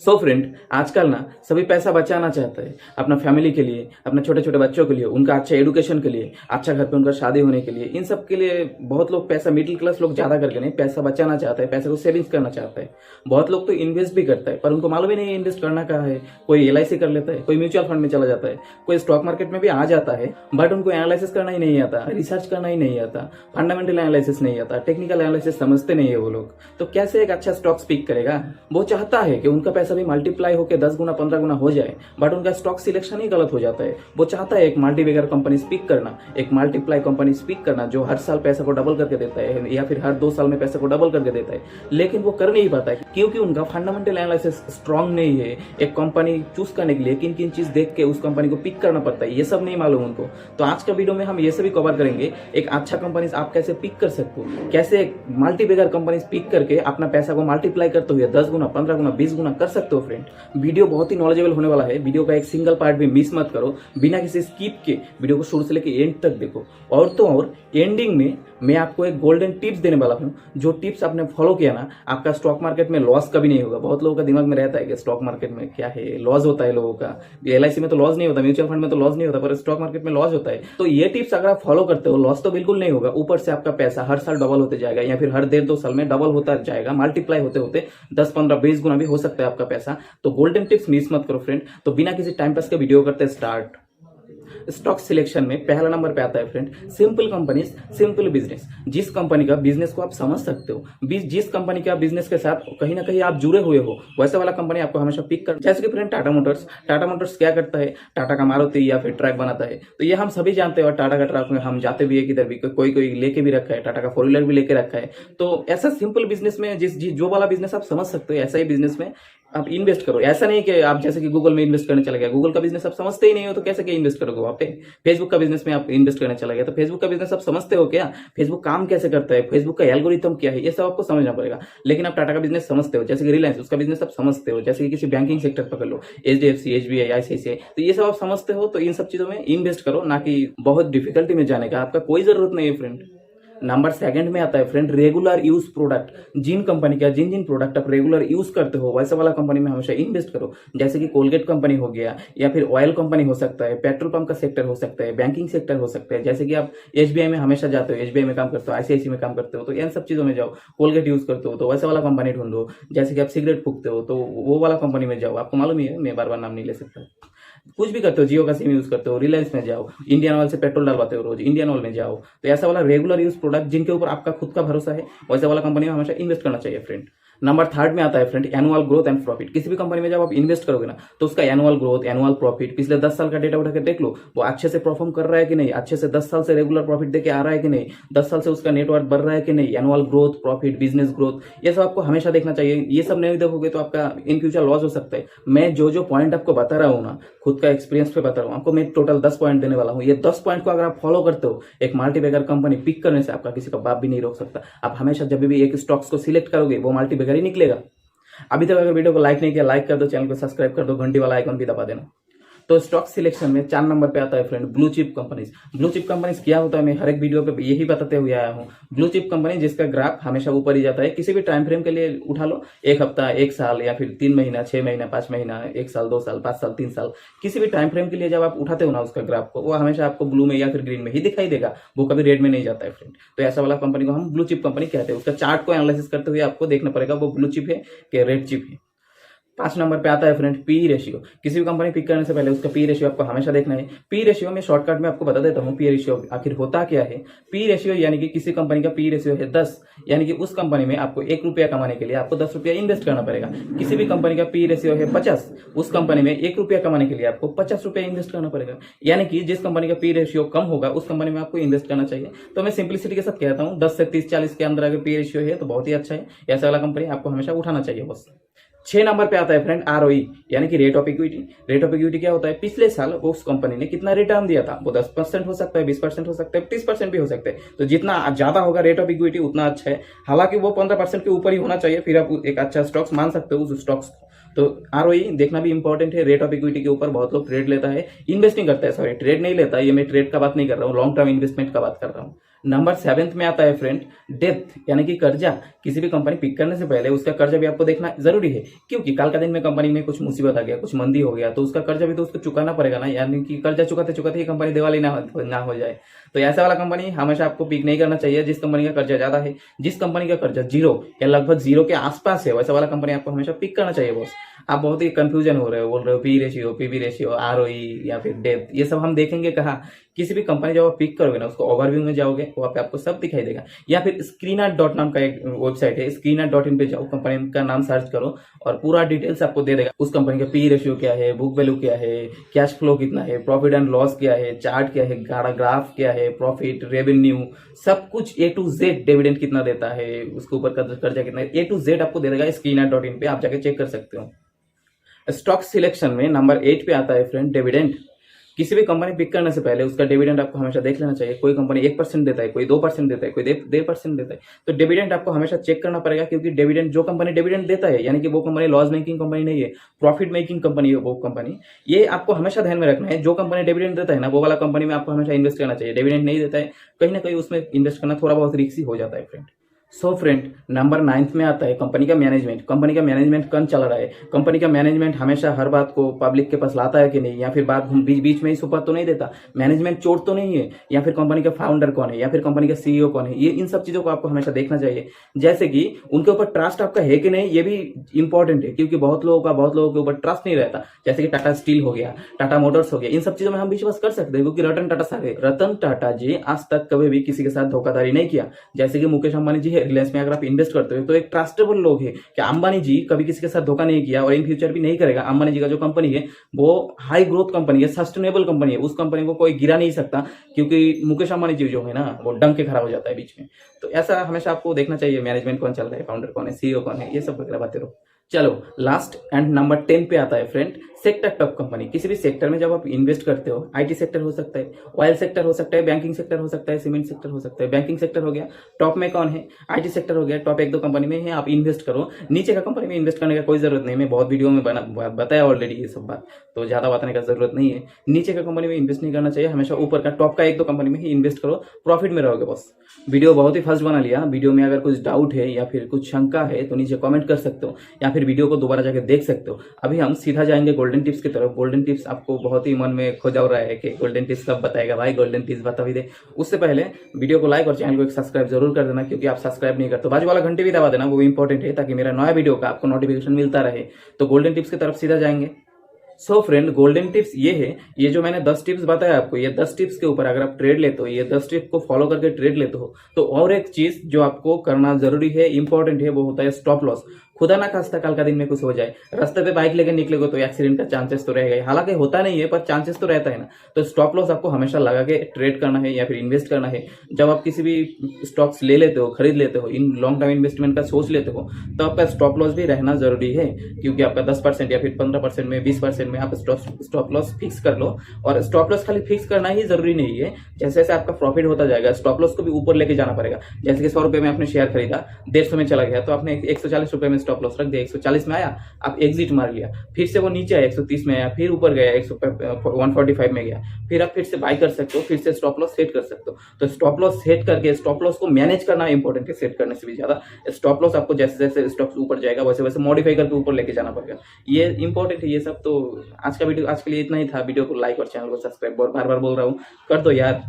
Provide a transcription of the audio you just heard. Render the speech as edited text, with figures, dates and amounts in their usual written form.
So friend, आजकल ना सभी पैसा बचाना चाहता है अपना फैमिली के लिए, अपने छोटे छोटे बच्चों के लिए, उनका अच्छा एडुकेशन के लिए, अच्छा घर पे उनका शादी होने के लिए। इन सब के लिए बहुत लोग पैसा, मिडिल क्लास लोग ज्यादा करके नहीं, पैसा बचाना चाहता है, पैसे को सेविंग्स करना चाहता है। बहुत लोग तो इन्वेस्ट भी करता है, पर उनको मालूम ही नहीं है इन्वेस्ट करना कहाँ है। कोई LIC कर लेता है, कोई म्यूचुअल फंड में चला जाता है, कोई स्टॉक मार्केट में भी आ जाता है, बट उनको एनालिसिस करना ही नहीं आता, रिसर्च करना ही नहीं आता, फंडामेंटल एनालिसिस नहीं आता, टेक्निकल एनालिसिस समझते नहीं है वो लोग। तो कैसे एक अच्छा स्टॉक पिक करेगा? वो चाहता है कि उनका पैसा भी मल्टीप्लाई होकर 10 गुना 15 गुना हो जाए, बट उनका स्टॉक सिलेक्शन ही गलत हो जाता है। वो चाहता है एक मल्टीबैगर कंपनी पिक करना, एक मल्टीप्लाई कंपनी पिक करना जो हर साल पैसा को डबल करके देता है या फिर हर 2 साल में पैसा को डबल करके देता है, लेकिन वो कर नहीं पाता है क्योंकि उनका फंडामेंटल एनालिसिस स्ट्रांग नहीं है। एक कंपनी चूज करने के लिए किन किन चीज देख के उस कंपनी को पिक करना पड़ता है, ये सब नहीं मालूम उनको। तो आज का वीडियो में हम ये सभी कवर करेंगे, एक अच्छा कंपनी आप कैसे पिक कर सकते हो, कैसे एक मल्टीबैगर कंपनी पिक करके अपना पैसा को मल्टीप्लाई करते हुए 10 गुना 15 गुना 20 गुना कर सकते हो। फ्रेंड, वीडियो बहुत ही नॉलेजेबल होने वाला है। वीडियो का एक सिंगल पार्ट भी मिस मत करो, बिना किसी स्किप के वीडियो को शुरू से लेकर एंड तक देखो। और तो और एंडिंग में मैं आपको एक गोल्डन टिप्स देने वाला हूं, जो टिप्स आपने फॉलो किया ना, आपका स्टॉक मार्केट में लॉस कभी नहीं होगा। बहुत लोगों का दिमाग में रहता है कि स्टॉक मार्केट में क्या है, लॉस होता है लोगों का। LIC में तो लॉस नहीं होता, म्यूचुअल फंड में तो लॉस नहीं होता, पर स्टॉक मार्केट में लॉस होता है। तो ये टिप्स अगर आप फॉलो करते हो, लॉस तो बिल्कुल नहीं होगा, ऊपर से आपका पैसा हर साल डबल होते जाएगा या फिर हर 1.5-2 साल में डबल होता जाएगा, मल्टीप्लाई होते होते 10 15 20 गुना भी हो सकता है आपका पैसा। तो गोल्डन टिप्स मिस मत करो फ्रेंड। तो बिना किसी टाइम पास के वीडियो करते स्टार्ट। स्टॉक सिलेक्शन में पहला नंबर पे आता है friend, simple companies simple business. जिस कंपनी का बिजनेस को आप समझ सकते हो, जिस कंपनी का बिजनेस के साथ कहीं ना कहीं आप जुड़े हुए हो, वैसे वाला कंपनी आपको हमेशा पिक कर। जैसे कि फ्रेंड टाटा मोटर्स क्या करता है, टाटा का मारुति या फिर ट्रक बनाता है, तो ये हम सभी जानते हैं। और टाटा का ट्रक में हम जाते भी है किधर भी, कोई कोई लेके भी रखा है, टाटा का 4 व्हीलर भी लेके रखा है। तो ऐसा सिंपल बिजनेस में जो वाला बिजनेस आप समझ सकते हो, ऐसा ही बिजनेस में आप इन्वेस्ट करो। ऐसा नहीं कि आप जैसे कि गूगल में इन्वेस्ट करने चले गए, गूगल का बिजनेस आप समझते ही नहीं हो तो कैसे क्या इन्वेस्ट करोगे वहां पे। फेसबुक का बिजनेस में आप इन्वेस्ट करने चले गए, तो फेसबुक का बिजनेस आप समझते हो क्या, फेसबुक काम कैसे करता है, फेसबुक का एल्गोरिथम क्या है, ये सब आपको समझना पड़ेगा। लेकिन आप टाटा का बिजनेस समझते हो, जैसे कि रिलायंस, उसका बिजनेस आप समझते हो, जैसे कि किसी बैंकिंग सेक्टर पकड़ लो, HDFC, SBI, ICICI, तो ये सब आप समझते हो। तो इन सब चीजों में इन्वेस्ट करो, ना कि बहुत डिफिकल्टी में जाने का आपका कोई जरूरत नहीं है फ्रेंड। नंबर सेकंड में आता है फ्रेंड, रेगुलर यूज प्रोडक्ट। जिन कंपनी का जिन प्रोडक्ट आप रेगुलर यूज करते हो, वैसे वाला कंपनी में हमेशा इन्वेस्ट करो। जैसे कि कोलगेट कंपनी हो गया, या फिर ऑयल कंपनी हो सकता है, पेट्रोल पंप का सेक्टर हो सकता है, बैंकिंग सेक्टर हो सकता है। जैसे कि आप SBI में हमेशा जाते हो, SBI में काम करते हो, ICICI में काम करते हो, तो इन सब चीजों में जाओ। कोलगेट यूज करते हो तो वैसे वाला कंपनी ढूंढो। जैसे कि आप सिगरेट फूकते हो तो वो वाला कंपनी में जाओ। आपको मालूम ही है, मैं बार बार नाम नहीं ले सकता। कुछ भी करते हो, जियो का सिम यूज करते हो, रिलायंस में जाओ, इंडियन ऑयल से पेट्रोल डलवाते हो रोज, इंडियन ऑयल में जाओ। तो ऐसा वाला रेगुलर यूज प्रोडक्ट जिनके ऊपर आपका खुद का भरोसा है, वैसे वाला कंपनी में हमेशा इन्वेस्ट करना चाहिए फ्रेंड। नंबर थर्ड में आता है friend, annual growth and profit. किसी भी कंपनी में जब आप इन्वेस्ट करोगे ना, तो उसका एनुअल ग्रोथ, एनुअल प्रॉफिट, पिछले 10 साल का डेटा उठा के देख लो, वो अच्छे से परफॉर्म कर रहा है कि नहीं, अच्छे से 10 साल से रेगुलर प्रॉफिट देके आ रहा है कि नहीं, 10 साल से उसका नेटवर्क बढ़ रहा है कि नहीं, annual growth, profit, business growth, ये सब आपको हमेशा देखना चाहिए। ये सब नहीं देखोगे तो आपका इन फ्यूचर लॉस हो सकता है। मैं जो पॉइंट आपको बता रहा हूँ ना, खुद का एक्सपीरियंस पे बता रहा हूँ आपको, मैं टोटल 10 पॉइंट देने वाला हूँ। ये 10 पॉइंट को अगर आप फॉलो करते हो, एक मल्टीबैगर कंपनी पिक करने से आपका किसी का बाप भी नहीं रोक सकता। आप हमेशा जब भी एक स्टॉक्स को सिलेक्ट करोगे, वो मल्टीबैगर ही निकलेगा। अभी तक अगर वीडियो को लाइक नहीं किया, लाइक कर दो, चैनल को सब्सक्राइब कर दो, घंटी वाला आइकन भी दबा देना। तो स्टॉक सिलेक्शन में 4 नंबर पे आता है friend, blue chip companies. Blue chip companies क्या होता है, मैं हर एक वीडियो पे यही बताते हुए आया हूँ। ब्लू चिप कंपनी जिसका ग्राफ हमेशा ऊपर ही जाता है, किसी भी टाइम फ्रेम के लिए उठा लो, 1 हफ्ता, 1 साल, या फिर 3 महीना, 6 महीना, 5 महीना, 1 साल, 2 साल, 5 साल, 3 साल, किसी भी टाइम फ्रेम के लिए जब आप उठाते हो ना उसका ग्राफ को, वो हमेशा आपको ब्लू में या फिर ग्रीन में ही दिखाई देगा, वो कभी रेड में नहीं जाता है फ्रेंड। तो ऐसा वाला कंपनी को हम ब्लू चिप कंपनी कहते हैं। उसका चार्ट को एनालिसिस करते हुए आपको देखना पड़ेगा वो ब्लू चिप है कि रेड चिप है। 5 नंबर पे आता है फ्रेंड, पी रेशियो। किसी भी कंपनी पिक करने से पहले उसका पी रेशियो आपको हमेशा देखना है। पी रेशियो में शॉर्टकट में आपको बता देता हूँ, पी रेशियो आखिर होता क्या है। पी रेशियो यानी कि किसी कंपनी का पी रेशियो है 10, यानी कि उस कंपनी में आपको 1 रुपया कमाने के लिए आपको 10 रुपया इन्वेस्ट करना पड़ेगा। किसी भी कंपनी का पी रेशियो है 50, उस कंपनी में 1 रुपया कमाने के लिए आपको 50 रुपया इन्वेस्ट करना पड़ेगा। यानी कि जिस कंपनी का पी रेशियो कम होगा, उस कंपनी में आपको इन्वेस्ट करना चाहिए। तो मैं सिंपलिसिटी के साथ कहता हूँ, 10 से 30-40 के अंदर अगर पी रेशियो है तो बहुत ही अच्छा है। ऐसा वाला कंपनी आपको हमेशा उठाना चाहिए बस। 6 नंबर पे आता है फ्रेंड, ROE यानी कि rate of equity. Rate of equity क्या होता है, पिछले साल उस कंपनी ने कितना रिटर्न दिया था। वो 10% हो सकता है, 20% हो सकता है, 30% भी हो सकता है। तो जितना ज्यादा होगा रेट ऑफ इक्विटी उतना अच्छा है। हालांकि वो 15% के ऊपर ही होना चाहिए, फिर आप एक अच्छा स्टॉक्स मान सकते हो उस स्टॉक्स। तो ROE देखना भी इंपॉर्टेंट है। रेट ऑफ इक्विटी के ऊपर बहुत लोग ट्रेड लेता है, इन्वेस्टिंग करता है, सॉरी ट्रेड नहीं लेता, ये मैं ट्रेड का बात नहीं कर रहा हूँ, लॉन्ग टर्म इन्वेस्टमेंट का बात कर रहा हूँ। नंबर 7 में आता है फ्रेंड डेब्ट, यानी कि कर्जा। किसी भी कंपनी पिक करने से पहले उसका कर्जा भी आपको देखना जरूरी है, क्योंकि कल का दिन में कंपनी में कुछ मुसीबत आ गया, कुछ मंदी हो गया, तो उसका कर्जा भी तो उसको चुकाना पड़ेगा ना, यानी कि कर्जा चुकाते चुकाते ही कंपनी दिवाली ना हो जाए। तो ऐसा वाला कंपनी हमेशा आपको पिक नहीं करना चाहिए जिस कंपनी का कर्जा ज्यादा है। जिस कंपनी का कर्जा जीरो या लगभग जीरो के आसपास है, वैसा वाला कंपनी आपको हमेशा पिक करना चाहिए बॉस। आप बहुत ही कंफ्यूजन हो रहे हो, बोल रहे हो P ratio, PB ratio, ROE या फिर डेप्थ, ये सब हम देखेंगे कहाँ। किसी भी कंपनी जब आप पिक करोगे ना, उसको ओवरव्यू में जाओगे, वहाँ पे आपको सब दिखाई देगा। या फिर स्क्रीनर डॉट नाम का एक वेबसाइट है, स्क्रीनर.in पे जाओ, कंपनी का नाम सर्च करो और पूरा डिटेल्स आपको दे देगा। उस कंपनी का पी रेशियो क्या है, बुक वैल्यू क्या है, कैश फ्लो कितना है, प्रॉफिट एंड लॉस क्या है, चार्ट क्या है, ग्राफ क्या है, प्रॉफिट, रेवेन्यू, सब कुछ A to Z, डिविडेंड कितना देता है, उसके ऊपर कर्जा कितना है, A to Z आपको दे देगा स्क्रीनर.in पे, आप जाके चेक कर सकते हो। स्टॉक सिलेक्शन में नंबर 8 पे आता है फ्रेंड डिविडेंड। किसी भी कंपनी पिक करने से पहले उसका डिविडेंड आपको हमेशा देख लेना चाहिए। कोई कंपनी 1% देता है, कोई 2% देता है, कोई 1.5% देता है, तो डिविडेंड आपको हमेशा चेक करना पड़ेगा, क्योंकि डिविडेंड जो कंपनी डिविडेंड देता है, यानी कि वो कंपनी लॉस मेकिंग कंपनी नहीं है, प्रॉफिट मेकिंग कंपनी है वो कंपनी। ये आपको हमेशा ध्यान में रखना है। जो कंपनी डिविडेंड देता है ना, वो वाला कंपनी में आपको हमेशा इन्वेस्ट करना चाहिए। डिविडेंड नहीं देता है, कहीं ना कहीं उसमें इन्वेस्ट करना थोड़ा बहुत रिस्की हो जाता है फ्रेंड। सो फ्रेंड, नंबर 9 में आता है कंपनी का मैनेजमेंट। कंपनी का मैनेजमेंट कौन चल रहा है, कंपनी का मैनेजमेंट हमेशा हर बात को पब्लिक के पास लाता है कि नहीं, या फिर बात बीच बीच में ही सुपर तो नहीं देता, मैनेजमेंट चोट तो नहीं है, या फिर कंपनी का फाउंडर कौन है, या फिर कंपनी का सीईओ कौन है, ये इन सब चीजों को आपको हमेशा देखना चाहिए। जैसे कि उनके ऊपर ट्रस्ट आपका है कि नहीं, ये भी इंपॉर्टेंट है, क्योंकि बहुत लोगों के ऊपर ट्रस्ट नहीं रहता। जैसे कि टाटा स्टील हो गया, टाटा मोटर्स हो गया, इन सब चीजों में हम विश्वास कर सकते हैं, क्योंकि रतन टाटा जी आज तक कभी भी किसी के साथ धोखाधड़ी नहीं किया। जैसे कि मुकेश अंबानी जी है, रिलायंस में अगर आप इन्वेस्ट करते हो तो एक ट्रस्टेबल लोग है कि अंबानी जी कभी किसी के साथ धोखा नहीं किया और इन फ्यूचर भी नहीं करेगा। अंबानी जी का जो कंपनी है वो हाई ग्रोथ कंपनी है, सस्टेनेबल कंपनी है, उस कंपनी को कोई गिरा नहीं सकता, क्योंकि मुकेश अंबानी जी जो है ना, वो डंक के खड़ा हो जाता है बीच में। तो ऐसा हमेशा आपको देखना चाहिए, मैनेजमेंट कौन चल रहा है, फाउंडर कौन है, सीईओ कौन है, ये सब वगैरह बातें रहो। चलो लास्ट एंड नंबर 10 पे आता है फ्रेंड सेक्टर टॉप कंपनी। किसी भी सेक्टर में जब आप इन्वेस्ट करते हो, आईटी सेक्टर हो सकता है, ऑयल सेक्टर हो सकता है, बैंकिंग सेक्टर हो सकता है, सीमेंट सेक्टर हो सकता है। बैंकिंग सेक्टर हो गया, टॉप में कौन है, आईटी सेक्टर हो गया, टॉप 1-2 कंपनी में है, आप इन्वेस्ट करो। नीचे का कंपनी में इन्वेस्ट करने का कोई जरूरत नहीं, मैं बहुत वीडियो में बताया ऑलरेडी ये सब बात, तो ज्यादा बताने का जरूरत नहीं है। नीचे का कंपनी में इन्वेस्ट नहीं करना चाहिए, हमेशा ऊपर का टॉप का 1-2 कंपनी में ही इन्वेस्ट करो, प्रॉफिट में रहोगे बस। वीडियो बहुत ही फास्ट बना लिया। वीडियो में अगर कुछ डाउट है या फिर कुछ शंका है तो नीचे कमेंट कर सकते हो, या फिर वीडियो को दोबारा जाके देख सकते हो। अभी हम सीधा जाएंगे गोल्डन टिप्स की तरफ। गोल्डन टिप्स आपको बहुत ही मन में खोजा हो रहा है कि गोल्डन टिप्स कब बताएगा भाई, गोल्डन टिप्स बता भी दे। उससे पहले वीडियो को लाइक और चैनल को एक सब्सक्राइब जरूर कर देना, क्योंकि आप सब्सक्राइब नहीं करते। बाजू वाला घंटे भी दबा देना, वो इंपॉर्टेंट है, ताकि मेरा नया वीडियो का आपको नोटिफिकेशन मिलता रहे। तो गोल्डन टिप्स की तरफ सीधा जाएंगे। सो फ्रेंड, गोल्डन टिप्स ये है, ये जो मैंने 10 टिप्स बताया आपको, ये 10 टिप्स के ऊपर अगर आप ट्रेड लेते हो, ये 10 टिप्स को फॉलो करके ट्रेड लेते हो, तो और एक चीज जो आपको करना जरूरी है, इंपॉर्टेंट है, वो होता है स्टॉप लॉस। खुदा ना खास्ता कल का दिन में कुछ हो जाए, रास्ते पे बाइक लेकर निकलेगा तो एक्सीडेंट का चांसेस तो रहेगा, हालांकि होता नहीं है पर चांसेस तो रहता है ना। तो स्टॉप लॉस आपको हमेशा लगा के ट्रेड करना है या फिर इन्वेस्ट करना है। जब आप किसी भी स्टॉक्स ले लेते हो, खरीद लेते हो, इन लॉन्ग टर्म इन्वेस्टमेंट का सोच लेते हो, तो आपका स्टॉप लॉस भी रहना जरूरी है, क्योंकि आपका 10% या फिर 15% में, 20% में आप स्टॉप लॉस फिक्स कर लो। और स्टॉप लॉस खाली फिक्स करना ही जरूरी नहीं है, जैसे जैसे आपका प्रॉफिट होता जाएगा स्टॉप लॉस को भी ऊपर लेके जाना पड़ेगा। जैसे कि 100 रुपए में आपने शेयर खरीदा, 150 में चला गया, तो आपने 140 रुपए में स्टॉप लॉस रख दिया, 140 में आया, आप एग्जिट मार लिया, फिर से वो नीचे आया 130 में आया, फिर ऊपर गया 145 में गया, फिर आप फिर से बाय कर सकते हो, फिर से स्टॉप लॉस सेट कर सकते हो। तो स्टॉप लॉस सेट करके स्टॉप लॉस को मैनेज करना इंपॉर्टेंट है, सेट करने से भी ज्यादा। स्टॉप लॉस आपको जैसे जैसे स्टॉक्स ऊपर जाएगा वैसे वैसे मॉडिफाई करके ऊपर लेके जाना पड़ेगा, ये इंपॉर्टेंट है ये सब। तो आज का वीडियो आज के लिए इतना ही था। वीडियो को लाइक और चैनल को सब्सक्राइब, और बार बार बोल रहा हूँ, कर दो यार।